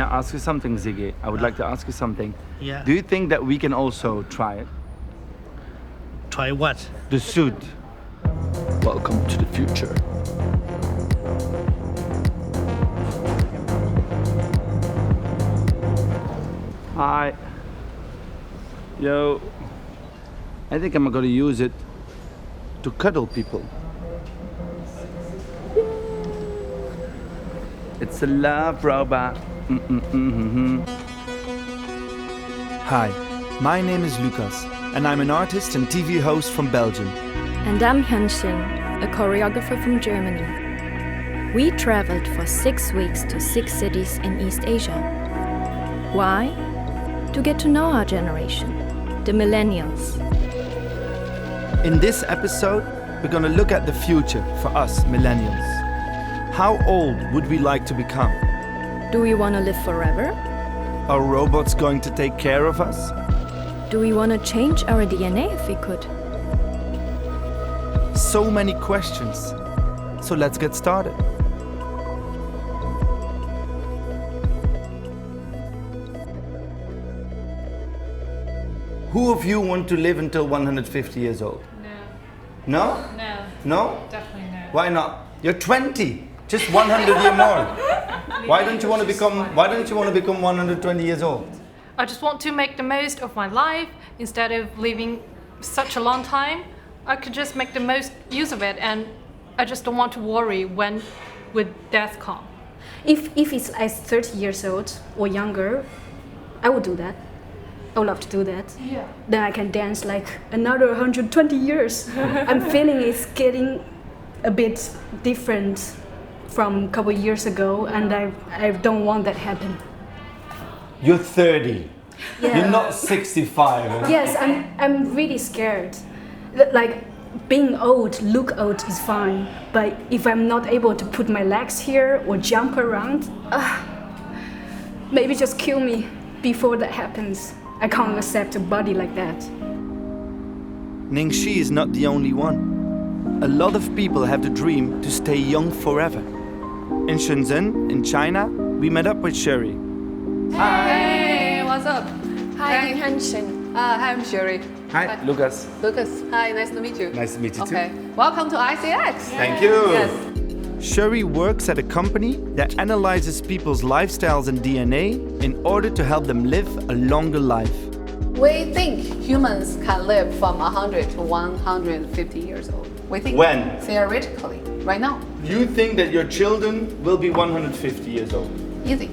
I ask you something, Ziggy? I would like to ask you something. Yeah. Do you think that we can also try it? Try what? The suit. Welcome to the future. Hi. Yo. I think I'm gonna use it to cuddle people. It's a love robot. Hi, my name is Lucas, and I'm an artist and TV host from Belgium. And I'm Hyunsin, a choreographer from Germany. We traveled for 6 weeks to 6 cities in East Asia. Why? To get to know our generation, the Millennials. In this episode, we're gonna look at the future for us Millennials. How old would we like to become? Do we want to live forever? Are robots going to take care of us? Do we want to change our DNA if we could? So many questions. So let's get started. Who of you want to live until 150 years old? No. No? No. No? Definitely no. Why not? You're 20. Just 100 years more. Why don't you want to become 120 years old? I just want to make the most of my life instead of living such a long time. I could just make the most use of it, and I just don't want to worry when with death come. If it's at 30 years old or younger, I would do that. I would love to do that. Yeah. Then I can dance like another 120 years. I'm feeling it's getting a bit different from a couple years ago, and I don't want that happen. You're 30. Yeah. You're not 65. Yes, I'm really scared. Like being old, look old is fine, but if I'm not able to put my legs here or jump around, maybe just kill me before that happens. I can't accept a body like that. Ningxi is not the only one. A lot of people have the dream to stay young forever. In Shenzhen, in China, we met up with Sherry. Hey, what's up? Hi, I'm Hyunsin. Hi, I'm Sherry. Hi, Lucas. Lucas, hi, nice to meet you. Nice to meet you Okay, too. welcome to ICX. Thank you. Yes. Sherry works at a company that analyzes people's lifestyles and DNA in order to help them live a longer life. We think humans can live from 100 to 150 years old. We think When? theoretically, right now, You think that your children will be 150 years old? easy.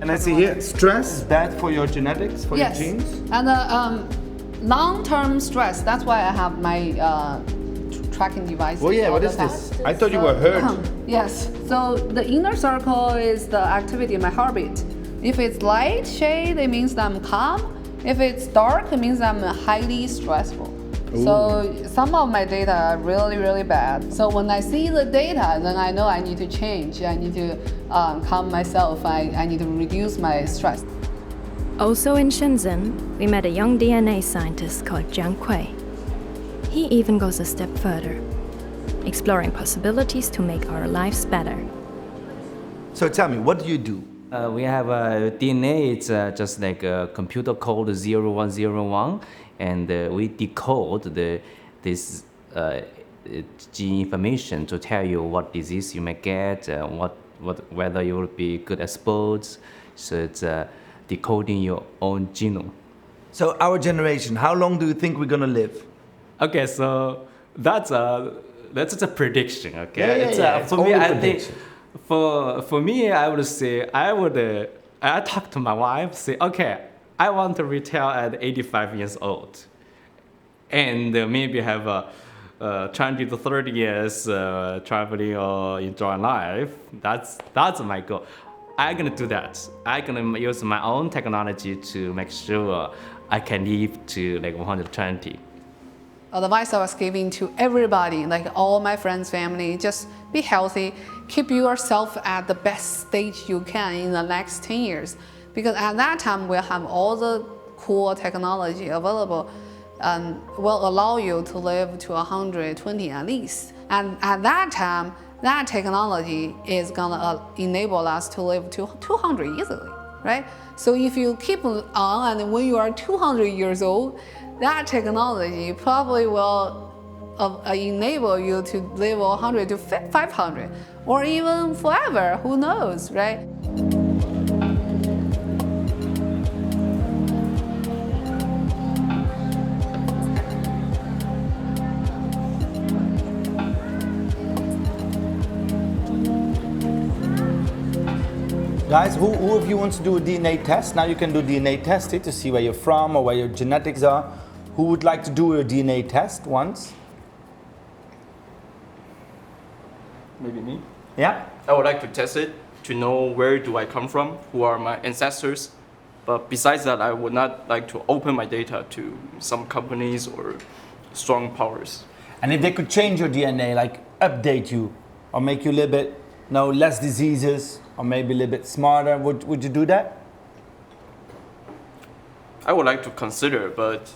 And I see here, stress is bad for your genetics, for Yes. your genes. And long-term stress. That's why I have my tracking device. Oh yeah, all what the is time. this? I thought you were hurt. Yes. So the inner circle is the activity in my heartbeat. If it's light shade, it means that I'm calm. If it's dark, it means I'm highly stressful. So some of my data are really, really bad. So when I see the data, then I know I need to change. I need to calm myself. I need to reduce my stress. Also in Shenzhen, we met a young DNA scientist called Jiang Kui. He even goes a step further, exploring possibilities to make our lives better. So tell me, what do you do? We have a DNA, it's just like a computer code 0101, and we decode this gene information to tell you what disease you may get, whether you will be good at sports. So it's decoding your own genome. So our generation, how long do you think we're gonna live? Okay, so that's a prediction. Okay, Yeah, it's for me, only I think prediction. for me, I would say I talk to my wife, say, okay, I want to retire at 85 years old, and maybe have 20 to 30 years traveling or enjoying life. That's my goal. I'm gonna do that. I'm gonna use my own technology to make sure I can live to like 120. Advice I was giving to everybody, like all my friends, family, just be healthy, keep yourself at the best stage you can in the next 10 years. Because at that time, we'll have all the cool technology available and will allow you to live to 120 at least. And at that time, that technology is gonna enable us to live to 200 easily, right? So if you keep on and when you are 200 years old, that technology probably will enable you to live 100 to 500 or even forever, who knows, right? Guys, who of you wants to do a DNA test? Now you can do DNA testing to see where you're from or where your genetics are. Who would like to do a DNA test once? Maybe me. Yeah? I would like to test it to know where do I come from, who are my ancestors. But besides that, I would not like to open my data to some companies or strong powers. And if they could change your DNA, like update you or make you a little bit, less diseases or maybe a little bit smarter, would you do that? I would like to consider, but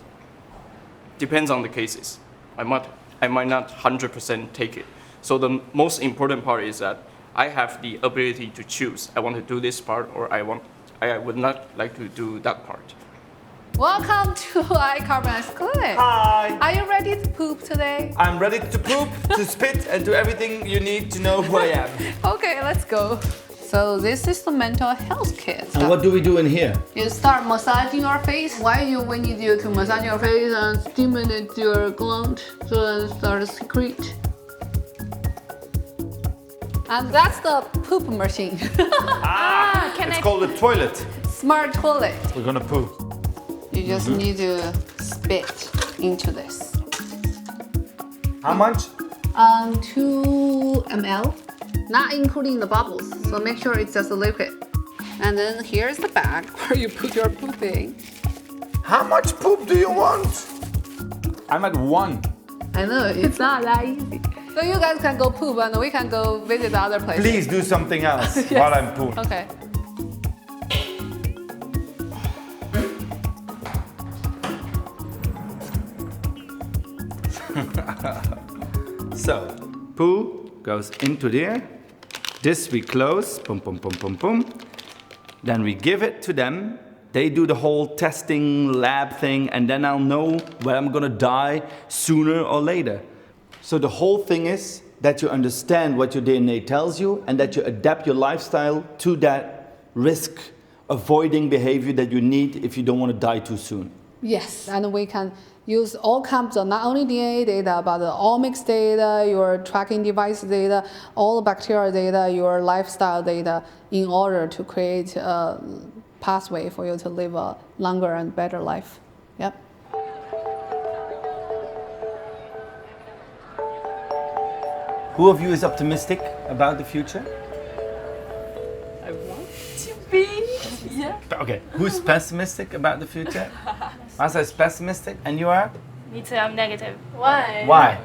depends on the cases. I might not 100% take it. So the most important part is that I have the ability to choose. I want to do this part, or I would not like to do that part. Welcome to iCarbonite's Clinic. Hi! Are you ready to poop today? I'm ready to poop, to spit, and do everything you need to know who I am. Okay, let's go. So this is the mental health kit. And what do we do in here? You start massaging your face. We need you to massage your face and stimulate your gland so that it starts to secrete. And that's the poop machine. It's called a toilet. Smart toilet. We're gonna poop. You just need to spit into this. How much? 2 ml, not including the bubbles. So make sure it's just a liquid. And then here's the bag where you put your poop in. How much poop do you want? I'm at 1. I know, it's not that easy. So you guys can go poop and we can go visit the other places. Please do something else Yes. while I'm pooping. Okay. So, poo goes into there. This we close, boom, boom, boom, boom, boom. Then we give it to them. They do the whole testing lab thing, and then I'll know where I'm gonna die sooner or later. So the whole thing is that you understand what your DNA tells you and that you adapt your lifestyle to that risk avoiding behavior that you need if you don't want to die too soon. Yes, and we can use all kinds of not only DNA data, but the omics data, your tracking device data, all the bacterial data, your lifestyle data, in order to create a pathway for you to live a longer and better life. Yep. Who of you is optimistic about the future? I want to be. Yeah. Okay, who's pessimistic about the future? Asa is pessimistic, and you are? Me too, I'm negative. Why? Why?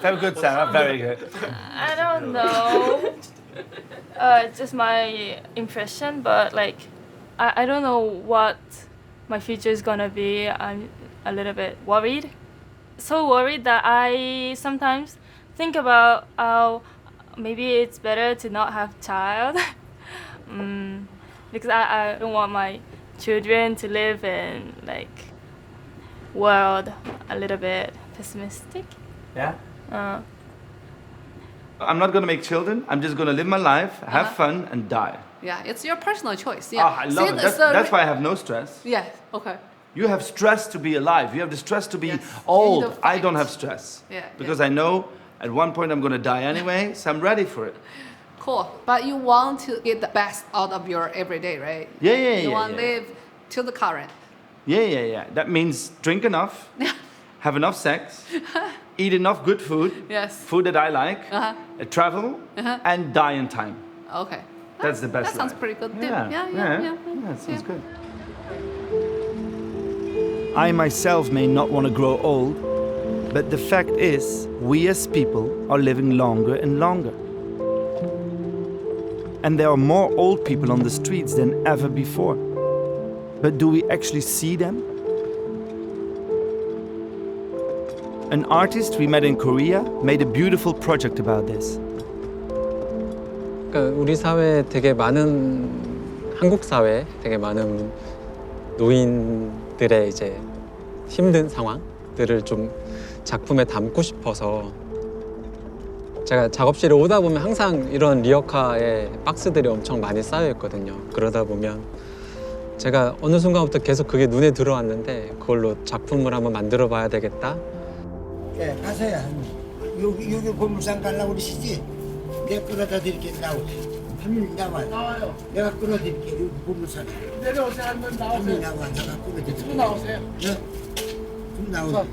Very good, Sarah, very good. I don't know. It's just my impression, but like, I don't know what my future is gonna be. I'm a little bit worried. So worried that I sometimes think about how maybe it's better to not have child. Because I don't want my children to live in like world a little bit pessimistic. Yeah? I'm not gonna make children. I'm just gonna live my life, have fun, and die. Yeah, it's your personal choice. Yeah. Oh, I love it. That's why I have no stress. Yeah, okay. You have stress to be alive. You have the stress to be Yes. old. In the I don't fight. have stress. Yeah, Because I know at one point I'm gonna die anyway, so I'm ready for it. Cool. But you want to get the best out of your everyday, right? Yeah, yeah, You yeah, want to yeah. live to the current. Yeah. That means drink enough, have enough sex, eat enough good food, Yes. food that I like, travel, Uh-huh. and die in time. Okay. That's the best That sounds life. pretty good. Yeah, Yeah. sounds good. I myself may not want to grow old, but the fact is, we as people are living longer and longer. And there are more old people on the streets than ever before. But do we actually see them? An artist we met in Korea made a beautiful project about this. 그러니까 우리 사회에 되게 많은 한국 사회에 되게 많은 노인들의 이제 힘든 상황들을 좀 작품에 담고 싶어서 제가 작업실에 오다 보면 항상 이런 리어카에 박스들이 엄청 많이 쌓여 있거든요. 그러다 보면 제가 어느 순간부터 계속 그게 눈에 들어왔는데 그걸로 작품을 한번 만들어 봐야 되겠다. 예, 가세요. 여기 보물상 가려고 그러시지? 내가 끌어다 드릴게. 한민 나와요. 내가 끌어드릴게. 여기 보물상에. 내려오세요. 한번 나오세요. 한민 나와. 내가 끌어드릴게. 좀 나오세요. 네? 좀 나오세요.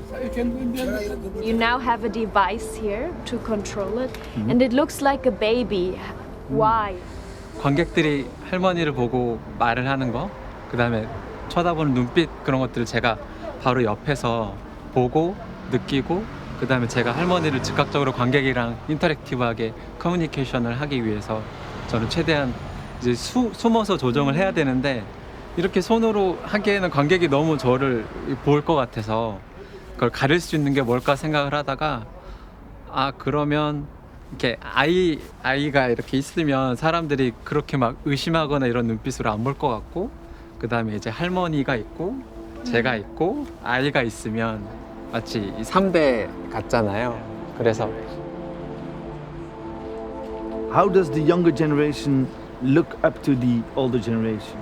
You now have a device here to control it, and it looks like a baby. Why? 관객들이 할머니를 보고 말을 하는 거, 그다음에 쳐다보는 눈빛 그런 것들을 제가 바로 옆에서 보고 느끼고 그다음에 제가 할머니를 즉각적으로 관객이랑 인터랙티브하게 커뮤니케이션을 하기 위해서 저는 최대한 이제 숨어서 조정을 해야 되는데 이렇게 손으로 하기에는 관객이 너무 저를 볼 것 같아서 그걸 가릴 수 있는 게 뭘까 생각을 하다가 아 그러면 이렇게 아이가 이렇게 있으면 사람들이 그렇게 막 의심하거나 이런 눈빛으로 안 볼 것 같고 그 다음에 이제 할머니가 있고 제가 있고 아이가 있으면 마치 3대 같잖아요. 그래서 How does the younger generation look up to the older generation?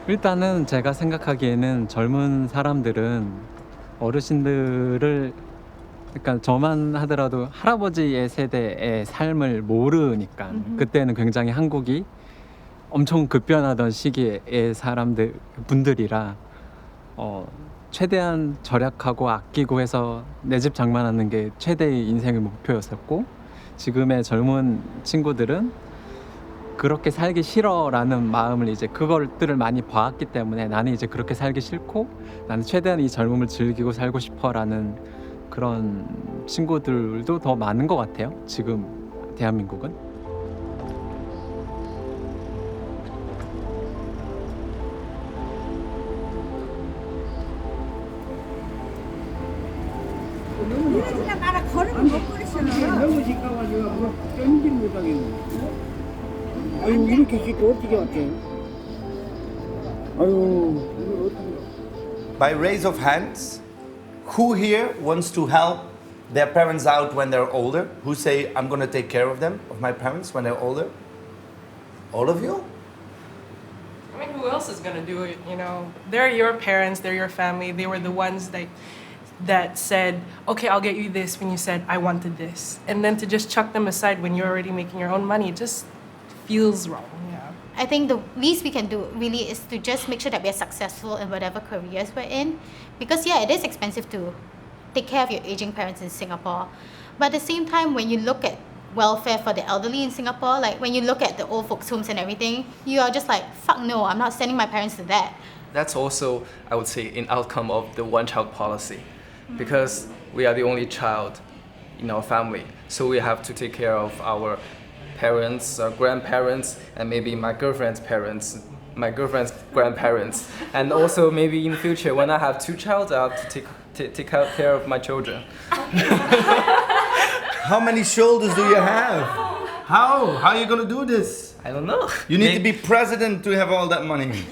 일단은 제가 생각하기에는 젊은 사람들은 어르신들을 그러니까 저만 하더라도 할아버지의 세대의 삶을 모르니까 그때는 굉장히 한국이 엄청 급변하던 시기의 분들이라 최대한 절약하고 아끼고 해서 내 집 장만하는 게 최대의 인생의 목표였었고 지금의 젊은 친구들은 그렇게 살기 싫어라는 마음을 이제 그것들을 많이 봐왔기 때문에 나는 이제 그렇게 살기 싫고 나는 최대한 이 젊음을 즐기고 살고 싶어라는 그런 친구들도 더 많은 것 같아요. 지금 대한민국은. 이러지나 마라 걸으면 못 걸으시나. 너무 지가가지고 뭐 견딜 못하겠네. 아유 이렇게 짓고 어떻게 왔대? 아유 이걸 어떻게? By raise of hands, who here wants to help their parents out when they're older? Who say, I'm going to take care of them, of my parents when they're older? All of you? I mean, who else is going to do it, you know? They're your parents, they're your family. They were the ones that said, okay, I'll get you this when you said, I wanted this. And then to just chuck them aside when you're already making your own money, it just feels wrong. Yeah. I think the least we can do really is to just make sure that we're successful in whatever careers we're in. Because yeah, it is expensive to take care of your aging parents in Singapore. But at the same time, when you look at welfare for the elderly in Singapore, like when you look at the old folks' homes and everything, you are just like, fuck no, I'm not sending my parents to that. That's also, I would say, an outcome of the one-child policy. Because we are the only child in our family. So we have to take care of our parents, our grandparents, and maybe my girlfriend's parents, my girlfriend's grandparents. And also maybe in future, when I have two children, I have to take care of my children. How many shoulders do you have? How are you going to do this? I don't know. You need to be president to have all that money.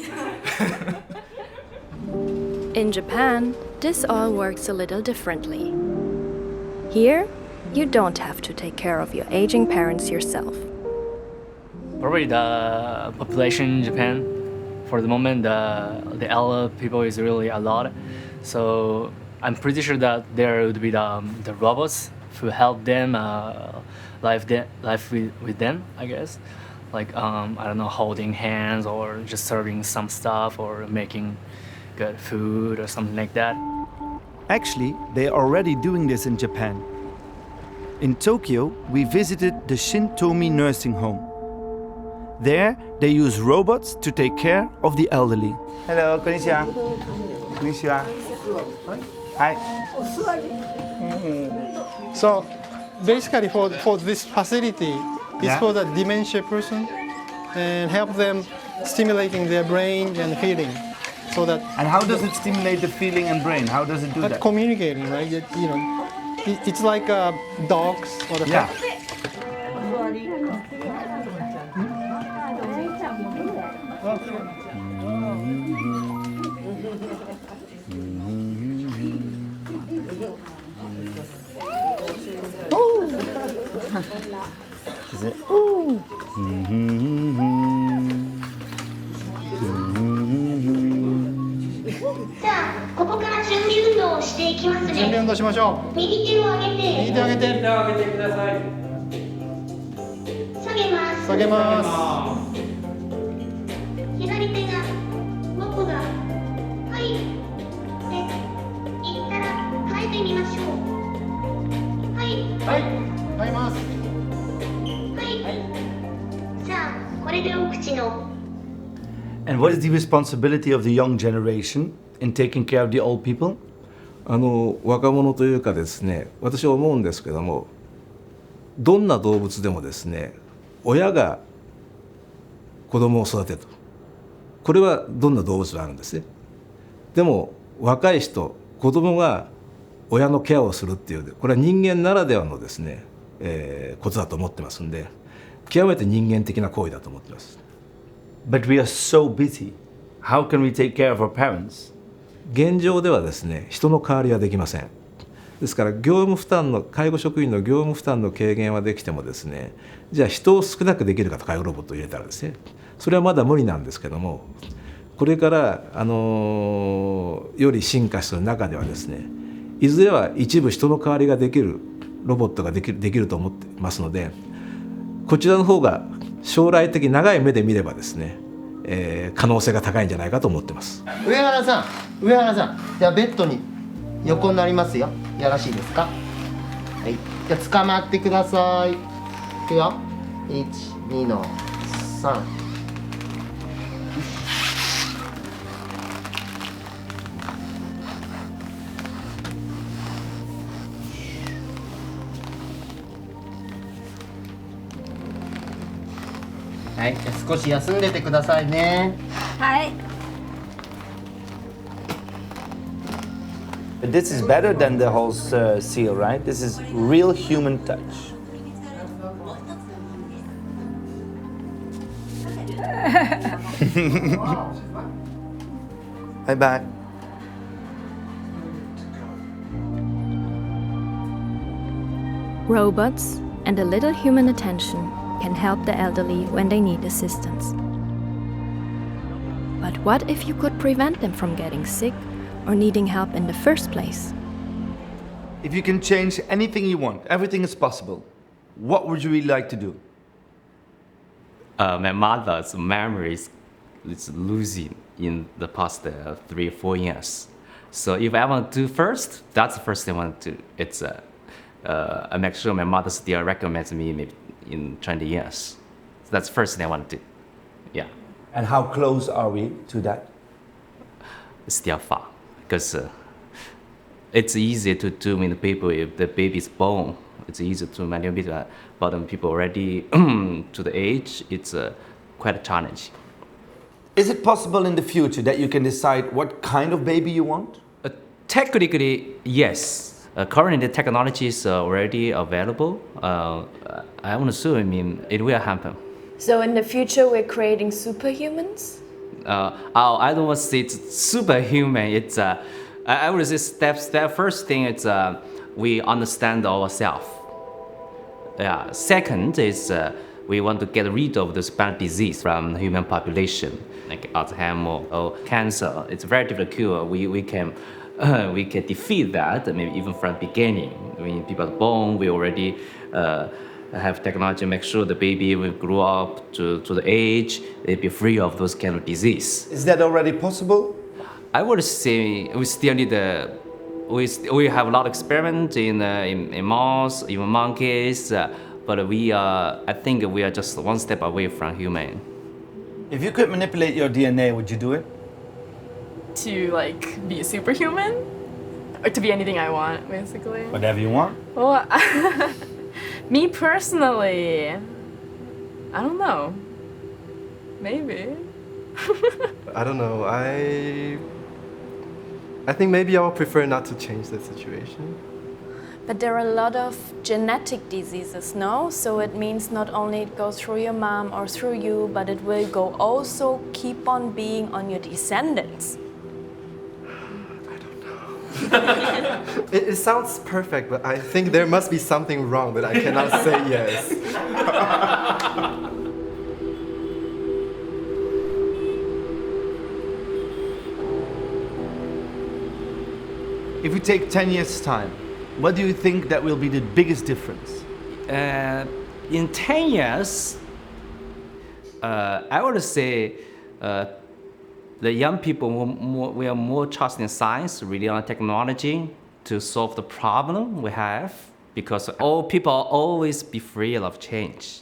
In Japan, this all works a little differently. Here, you don't have to take care of your aging parents yourself. Probably the population in Japan, for the moment, the elder people is really a lot. So I'm pretty sure that there would be the robots who help them life with them, I guess. Like, I don't know, holding hands or just serving some stuff or making good food or something like that. Actually, they are already doing this in Japan. In Tokyo, we visited the Shintomi nursing home. There, they use robots to take care of the elderly. Hello, konnichiwa. Konnichiwa. Hi. So, basically for this facility, it's for the dementia person and help them stimulating their brain and feeling. so that. And how does it stimulate the feeling and brain? How does it do that? Communicating, right? It's like dogs or the Yeah. Is it? And what is the responsibility of the young generation in taking care of the old people? 若者というかですね、私は思うんですけども、どんな動物でもですね、親が子供を育てると、これはどんな動物もあるんですね。でも若い人、子供が親のケアをするっていう、これは人間ならではのですね、ことだと思ってますんで、極めて人間的な行為だと思ってます。But we are so busy. How can we take care of our parents? 現状ではですね、人の代わりはできません。ですから業務負担の、介護職員の業務負担の軽減はできてもですね、じゃあ人を少なくできるかと介護ロボットを入れたらですね、それはまだ無理なんですけども、これからより進化する中ではですね、いずれは一部人の代わりができるロボットができると思っていますので、こちらの方が将来的長い目で見ればですね、可能性が高いんじゃないかと思ってます。上原さん、じゃあベッドに横になりますよ。よろしいですか？はい。じゃあ捕まってください。いくよ。1、2の3。はい、じゃあ少し休んでてくださいね。はい。But this is better than the whole seal, right? This is real human touch. Bye bye. Robots and a little human attention can help the elderly when they need assistance. But what if you could prevent them from getting sick or needing help in the first place? If you can change anything you want, everything is possible. What would you really like to do? My mother's memory is losing in the past 3 or 4 years. So if I want to do first, that's the first thing I want to do. It's I make sure my mother still recommends me maybe in 20 years. So that's the first thing I want to do. Yeah. And how close are we to that? It's still far because it's easy to do with the people if the baby is born. It's easy to manipulate that. But when people already to the age, it's quite challenging. Is it possible in the future that you can decide what kind of baby you want? Technically, yes. Currently, the technology is already available. I want to assume it will happen. So in the future, we're creating superhumans? I don't want to say it's superhuman. It's I would say step first thing is we understand ourselves. Yeah. Second is we want to get rid of this bad disease from the human population, like Alzheimer or cancer. It's very difficult to cure. We can defeat that maybe even from the beginning. When people are born, we already have technology to make sure the baby will grow up to the age, they be free of those kind of disease. Is that already possible? I would say we still need we have a lot of experiment in mouse, even monkeys, but I think we are just one step away from human. If you could manipulate your DNA, would you do it? To like be a superhuman? Or to be anything I want, basically. Whatever you want. Well, me personally, I don't know. Maybe. I don't know. I think maybe I would prefer not to change the situation. But there are a lot of genetic diseases, no? So it means not only it goes through your mom or through you, but it will go also keep on being on your descendants. It sounds perfect, but I think there must be something wrong that I cannot say yes. If we take 10 years' time, what do you think that will be the biggest difference? In 10 years, I would say the young people will more trust in science, really on technology to solve the problem we have, because all people always be afraid of change.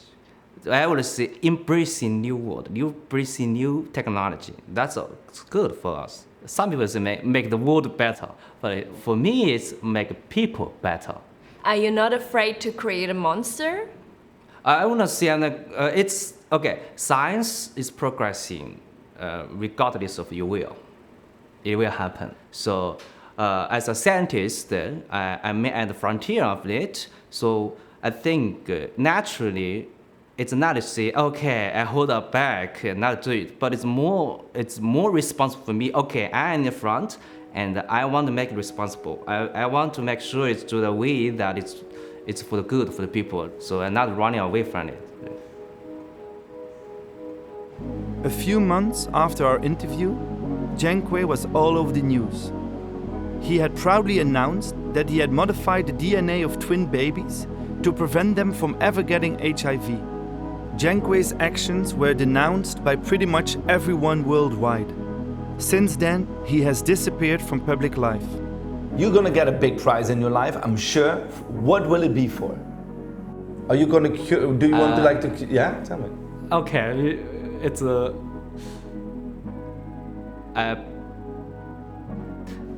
I would say embracing new world, embracing new technology. That's good for us. Some people say make the world better, but for me it's make people better. Are you not afraid to create a monster? I want to say it's okay. Science is progressing, regardless of your will. It will happen. So, as a scientist, I'm at the frontier of it. So I think naturally, it's not to say okay, I hold up back and not do it, but it's more responsible for me. Okay, I'm in the front, and I want to make it responsible. I want to make sure it's to the way that it's for the good for the people. So I'm not running away from it. A few months after our interview, Jiankui was all over the news. He had proudly announced that he had modified the DNA of twin babies to prevent them from ever getting HIV. Jiankui's actions were denounced by pretty much everyone worldwide. Since then, he has disappeared from public life. You're gonna get a big prize in your life, I'm sure. What will it be for? Are you gonna cure? Do you want to like to? Yeah, tell me. Okay, it's a.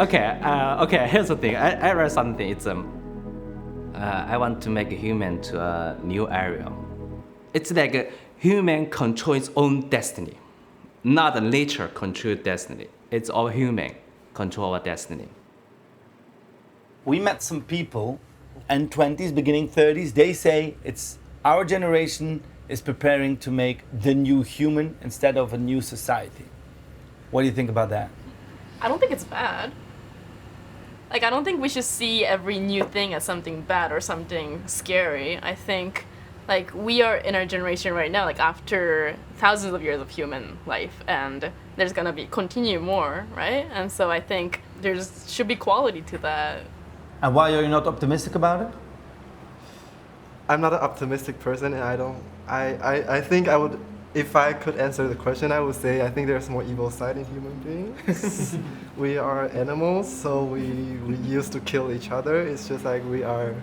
Okay. Here's the thing. I read something. It's I want to make a human to a new area. It's like a human control its own destiny, not nature control destiny. It's all human control our destiny. We met some people, end 20s, beginning 30s. They say it's our generation is preparing to make the new human instead of a new society. What do you think about that? I don't think it's bad. Like, I don't think we should see every new thing as something bad or something scary. I think, like, we are in our generation right now, like, after thousands of years of human life, and there's gonna be continue more, right? And so I think should be quality to that. And why are you not optimistic about it? I'm not an optimistic person, and I think I would, if I could answer the question, I would say I think there's more evil side in human beings. We are animals, so we used to kill each other. It's just like we are,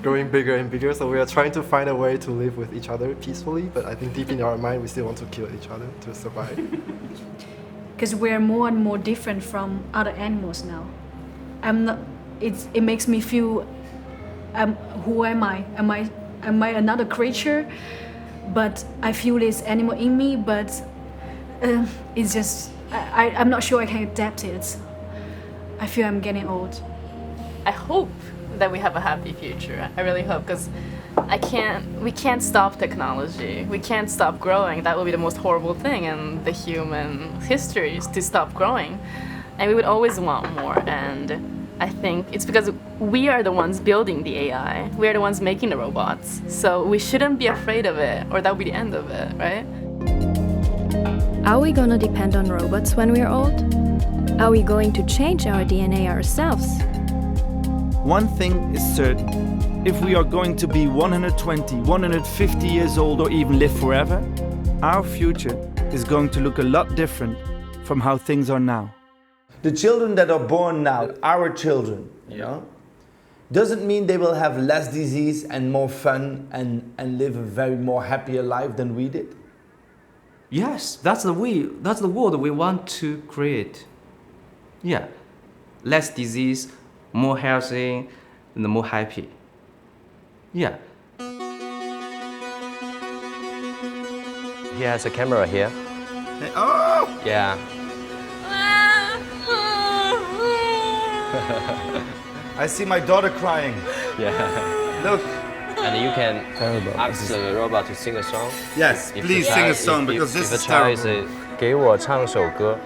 growing bigger and bigger, so we are trying to find a way to live with each other peacefully, but I think deep in our mind we still want to kill each other to survive. Because we're more and more different from other animals now. It makes me feel, who am I? Am I another creature? But I feel this animal in me, but it's just, I'm not sure I can adapt it. I feel I'm getting old. I hope that we have a happy future. I really hope, because we can't stop technology. We can't stop growing. That would be the most horrible thing in the human history, is to stop growing. And we would always want more. And I think it's because we are the ones building the AI. We are the ones making the robots. So we shouldn't be afraid of it, or that would be the end of it, right? Are we gonna depend on robots when we're old? Are we going to change our DNA ourselves? One thing is certain. If we are going to be 120, 150 years old, or even live forever, our future is going to look a lot different from how things are now. The children that are born now, our children, doesn't mean they will have less disease and more fun and live a very more happier life than we did. Yes, that's the world we want to create. Yeah, less disease, more healthy, and more happy. Yeah. He has a camera here. Oh! Yeah. I see my daughter crying. Yeah. Look. And you can ask the robot to sing a song. Yes, If please the sing a child- song if- because if this the is child terrible. say, 给我唱首歌.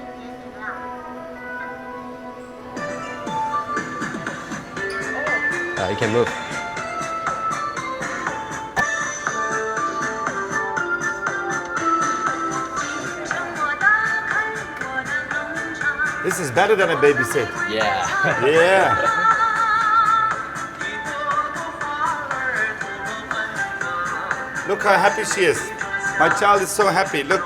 You can move. This is better than a babysit. Yeah. Yeah. Look how happy she is. My child is so happy. Look.